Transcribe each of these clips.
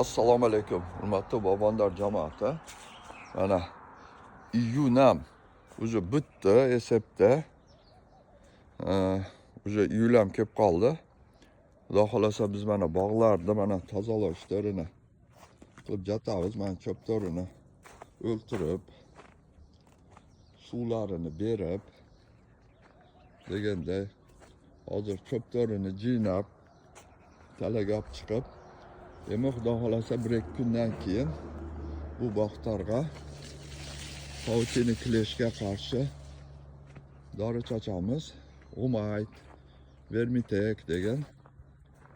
Assalomu alaykum, hurmatli bobondor jamoati. Mana iyunam уже bitdi, esepda. Уже iyulam kelib qoldi. Xudo xolasa biz mana bog'larda mana tozalash ishlarini qilib jatamiz. Mana cho'ptorini o'ltirib, suvlarini berib, deganda hozir cho'ptorini jinab, talaga olib chiqib, endi xudo xolasa 1-2 kundan keyin bu bog'targa Pautini kleshga qarshi dori chachamiz. O'mayt, vermitek degan.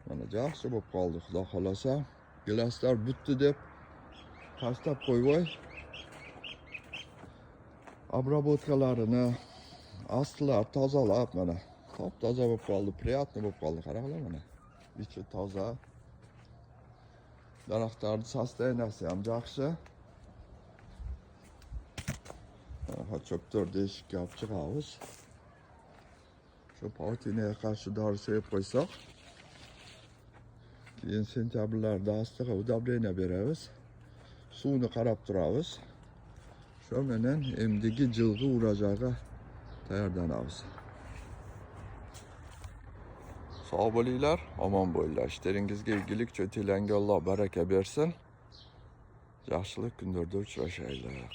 Mana yaxshi bo'lib qoldi, xudo xolasa. Gilaslar bitdi deb tashlab qo'yvoy. Обработкalarini aslar tozalab mana top-toza bo'lib qoldi, приятный bo'lib qoldi. Qaranglar mana. Ichi toza. Daraxtlarning sostoyaniyasi ham yaxshi. Cho'ptor deshikka olib chiqamiz. Shu Pautiniga qarshi dori sepib qo'ysak, keyin sentyabrlarda astiga udableniya beramiz. Suvni qarab turamiz. Shu bilan endigi yilgi urajoyga tayyorlanamiz. Sog' bo'linglar, omon bo'linglar. Ishlaringizga ig'lik, cho'tinglarga Alloh baraka bersin. Yaxshilik kunlarda uchrashaylik.